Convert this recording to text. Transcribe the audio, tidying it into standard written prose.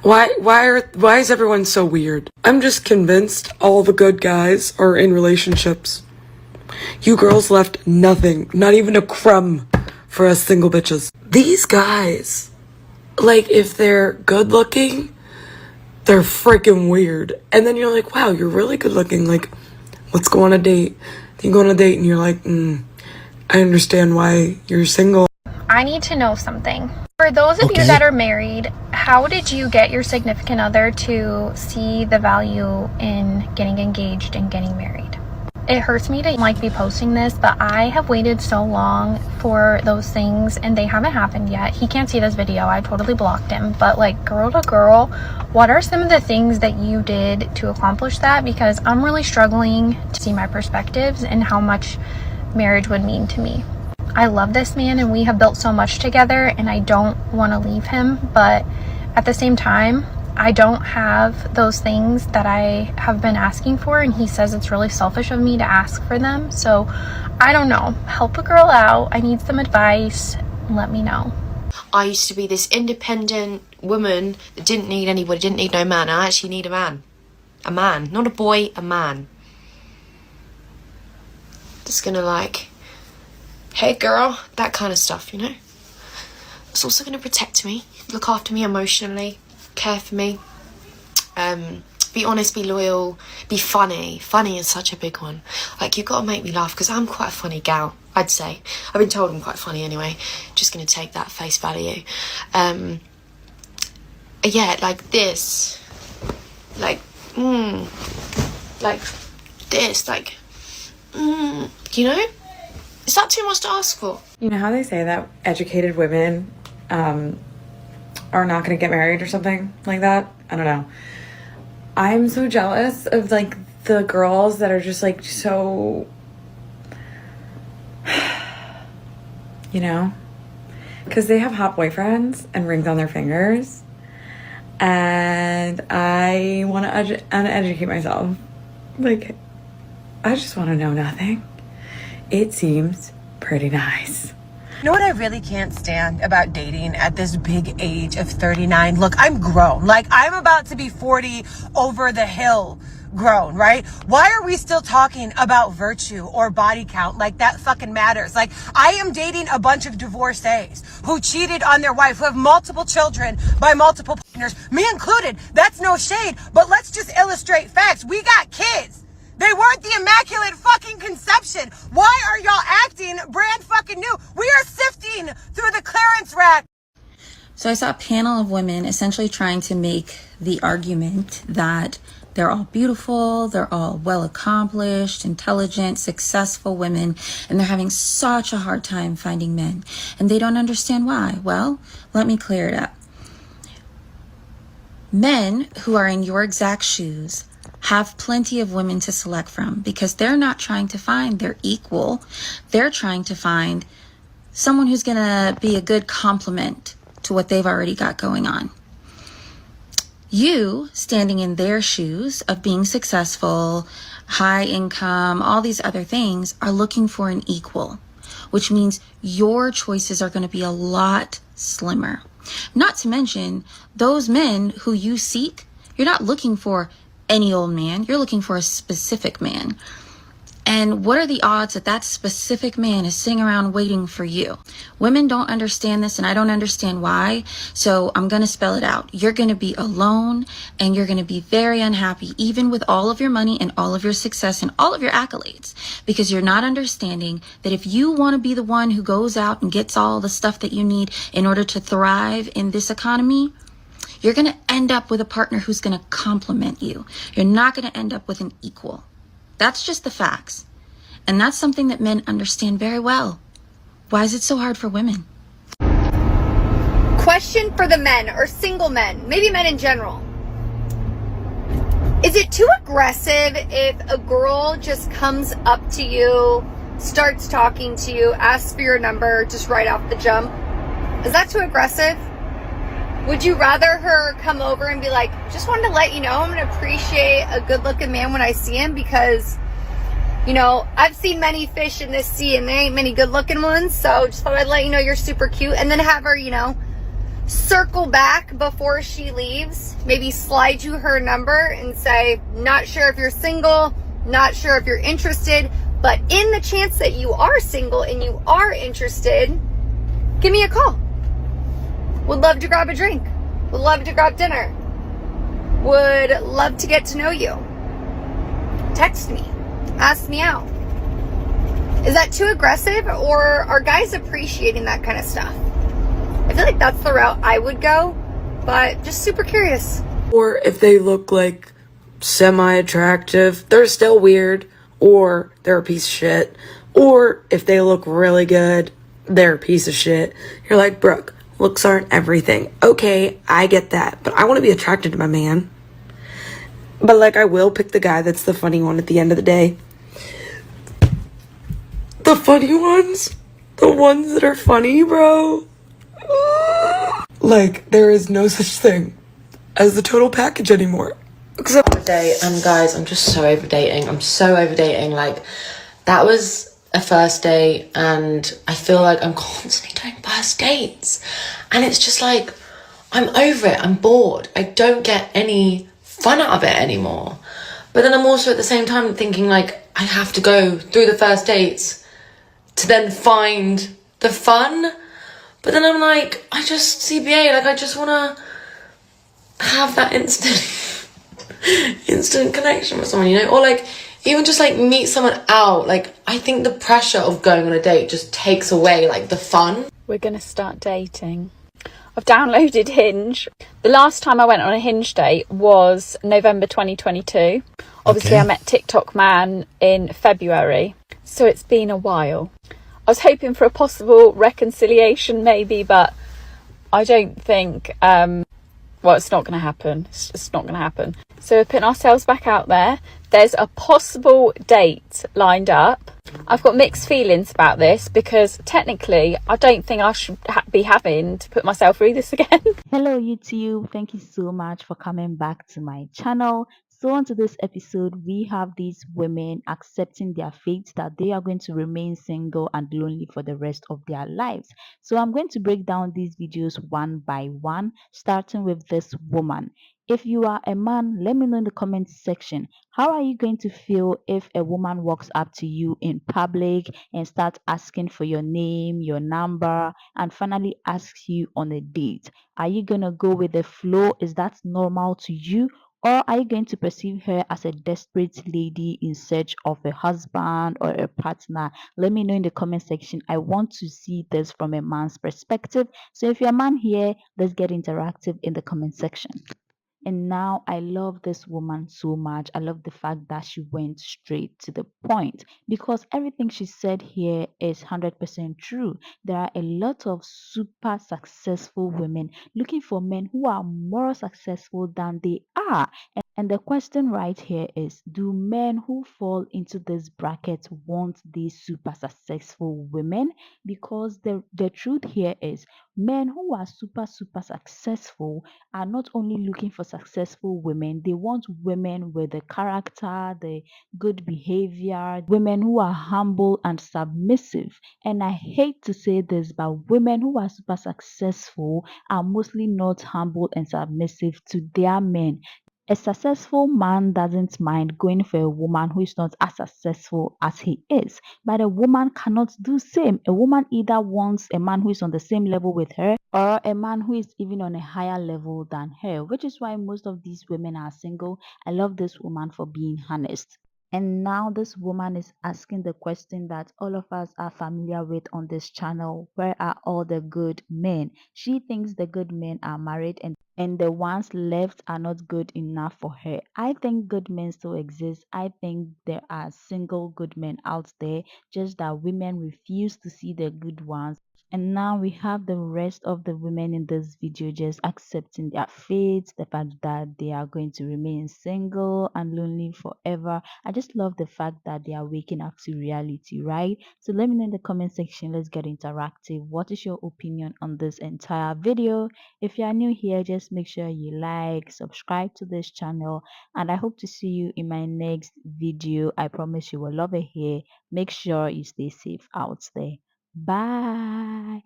Why is everyone so weird? I'm just convinced all the good guys are in relationships. You girls left nothing, not even a crumb for us single bitches. These guys, like, if they're good looking, they're freaking weird. And then you're like, wow, you're really good looking. Like, let's go on a date. Then you go on a date and you're like, I understand why you're single. I need to know something. For those of you that are married, how did you get your significant other to see the value in getting engaged and getting married? It hurts me to be posting this, but I have waited so long for those things and they haven't happened yet. He can't see this video. I totally blocked him. But like, girl to girl, what are some of the things that you did to accomplish that? Because I'm really struggling to see my perspectives and how much marriage would mean to me. I love this man and we have built so much together and I don't want to leave him, but at the same time, I don't have those things that I have been asking for, and he says it's really selfish of me to ask for them. So I don't know. Help a girl out. I need some advice. Let me know. I used to be this independent woman that didn't need anybody, didn't need no man. I actually need a man. A man. Not a boy, a man. Just gonna like, hey girl, that kind of stuff, you know? It's also gonna protect me, look after me emotionally, care for me, be honest, be loyal, be funny. Funny is such a big one. Like, you've got to make me laugh because I'm quite a funny gal, I'd say. I've been told I'm quite funny anyway. Just gonna take that face value. Yeah, like this, like this, like you know? Is that too much to ask for? You know how they say that educated women are not going to get married or something like that? I don't know. I'm so jealous of like the girls that are just like so, you know, because they have hot boyfriends and rings on their fingers, and I want to uneducate myself. Like, I just want to know nothing. It seems pretty nice. You know what I really can't stand about dating at this big age of 39? Look, I'm grown. Like, I'm about to be 40 over the hill grown, right? Why are we still talking about virtue or body count like that fucking matters? Like, I am dating a bunch of divorcees who cheated on their wife, who have multiple children by multiple partners, me included. That's no shade, but let's just illustrate facts. We got kids. They weren't the immaculate fucking conception. Why are y'all acting brand fucking new? We are sifting through the clearance rack. So I saw a panel of women essentially trying to make the argument that they're all beautiful, they're all well accomplished, intelligent, successful women, and they're having such a hard time finding men. And they don't understand why. Well, let me clear it up. Men who are in your exact shoes have plenty of women to select from because they're not trying to find their equal. They're trying to find someone who's going to be a good complement to what they've already got going on. You, standing in their shoes of being successful, high income, all these other things, are looking for an equal, which means your choices are going to be a lot slimmer. Not to mention, those men who you seek, you're not looking for any old man, you're looking for a specific man. And what are the odds that that specific man is sitting around waiting for you? Women don't understand this, and I don't understand why. So I'm going to spell it out. You're going to be alone, and you're going to be very unhappy, even with all of your money and all of your success and all of your accolades, because you're not understanding that if you want to be the one who goes out and gets all the stuff that you need in order to thrive in this economy, you're going to end up with a partner who's going to complement you. You're not going to end up with an equal. That's just the facts. And that's something that men understand very well. Why is it so hard for women? Question for the men, or single men, maybe men in general. Is it too aggressive if a girl just comes up to you, starts talking to you, asks for your number just right off the jump? Is that too aggressive? Would you rather her come over and be like, just wanted to let you know I'm going to appreciate a good-looking man when I see him because, you know, I've seen many fish in this sea and there ain't many good-looking ones, so just thought I'd let you know you're super cute, and then have her, you know, circle back before she leaves, maybe slide you her number and say, not sure if you're single, not sure if you're interested, but in the chance that you are single and you are interested, give me a call. Would love to grab a drink. Would love to grab dinner. Would love to get to know you. Text me. Ask me out. Is that too aggressive, or are guys appreciating that kind of stuff? I feel like that's the route I would go, but just super curious. Or if they look like semi-attractive, they're still weird, or they're a piece of shit. Or if they look really good, they're a piece of shit. You're like, Brooke, looks aren't everything. Okay, I get that, but I want to be attracted to my man. But like, I will pick the guy that's the funny one at the end of the day. The funny ones? The ones that are funny, bro? Like, there is no such thing as the total package anymore. Except On a date, and guys, I'm just so over dating. I'm so over dating. Like, that was a first date, and I feel like I'm constantly doing first dates. And it's just like, I'm over it. I'm bored. I don't get any fun out of it anymore. But then I'm also at the same time thinking, like, I have to go through the first dates to then find the fun. But then I'm like, I just CBA, like, I just want to have that instant connection with someone, you know? Or like, even just like meet someone out. Like, I think the pressure of going on a date just takes away like the fun. We're going to start dating. I've downloaded Hinge. The last time I went on a Hinge date was November 2022. Obviously, Okay. I met TikTok Man in February, so it's been a while. I was hoping for a possible reconciliation maybe, but I don't think, well, it's not going to happen. It's just not going to happen. So we're putting ourselves back out there. There's a possible date lined up. I've got mixed feelings about this because technically I don't think I should be having to put myself through this again. Hello YouTube, thank you so much for coming back to my channel. So on to this episode, we have these women accepting their fate that they are going to remain single and lonely for the rest of their lives. So I'm going to break down these videos one by one, starting with this woman. If you are a man, let me know in the comment section, how are you going to feel if a woman walks up to you in public and starts asking for your name, your number, and finally asks you on a date? Are you going to go with the flow? Is that normal to you? Or are you going to perceive her as a desperate lady in search of a husband or a partner? Let me know in the comment section. I want to see this from a man's perspective. So if you're a man here, let's get interactive in the comment section. And now I love this woman so much. I love the fact that she went straight to the point because everything she said here is 100% true. There are a lot of super successful women looking for men who are more successful than they are. And the question right here is, do men who fall into this bracket want these super successful women? Because the truth here is, men who are super successful are not only looking for successful women, they want women with the character, the good behavior, women who are humble and submissive. And I hate to say this, but women who are super successful are mostly not humble and submissive to their men. A successful man doesn't mind going for a woman who is not as successful as he is, but a woman cannot do same. A woman either wants a man who is on the same level with her or a man who is even on a higher level than her, which is why most of these women are single. I love this woman for being honest. And now this woman is asking the question that all of us are familiar with on this channel. Where are all the good men? She thinks the good men are married and the ones left are not good enough for her. I think good men still exist. I think there are single good men out there, just that women refuse to see the good ones. And now we have the rest of the women in this video just accepting their fate, the fact that they are going to remain single and lonely forever. I just love the fact that they are waking up to reality, right? So let me know in the comment section. Let's get interactive. What is your opinion on this entire video? If you are new here, just make sure you like, subscribe to this channel, and I hope to see you in my next video. I promise you will love it here. Make sure you stay safe out there. Bye.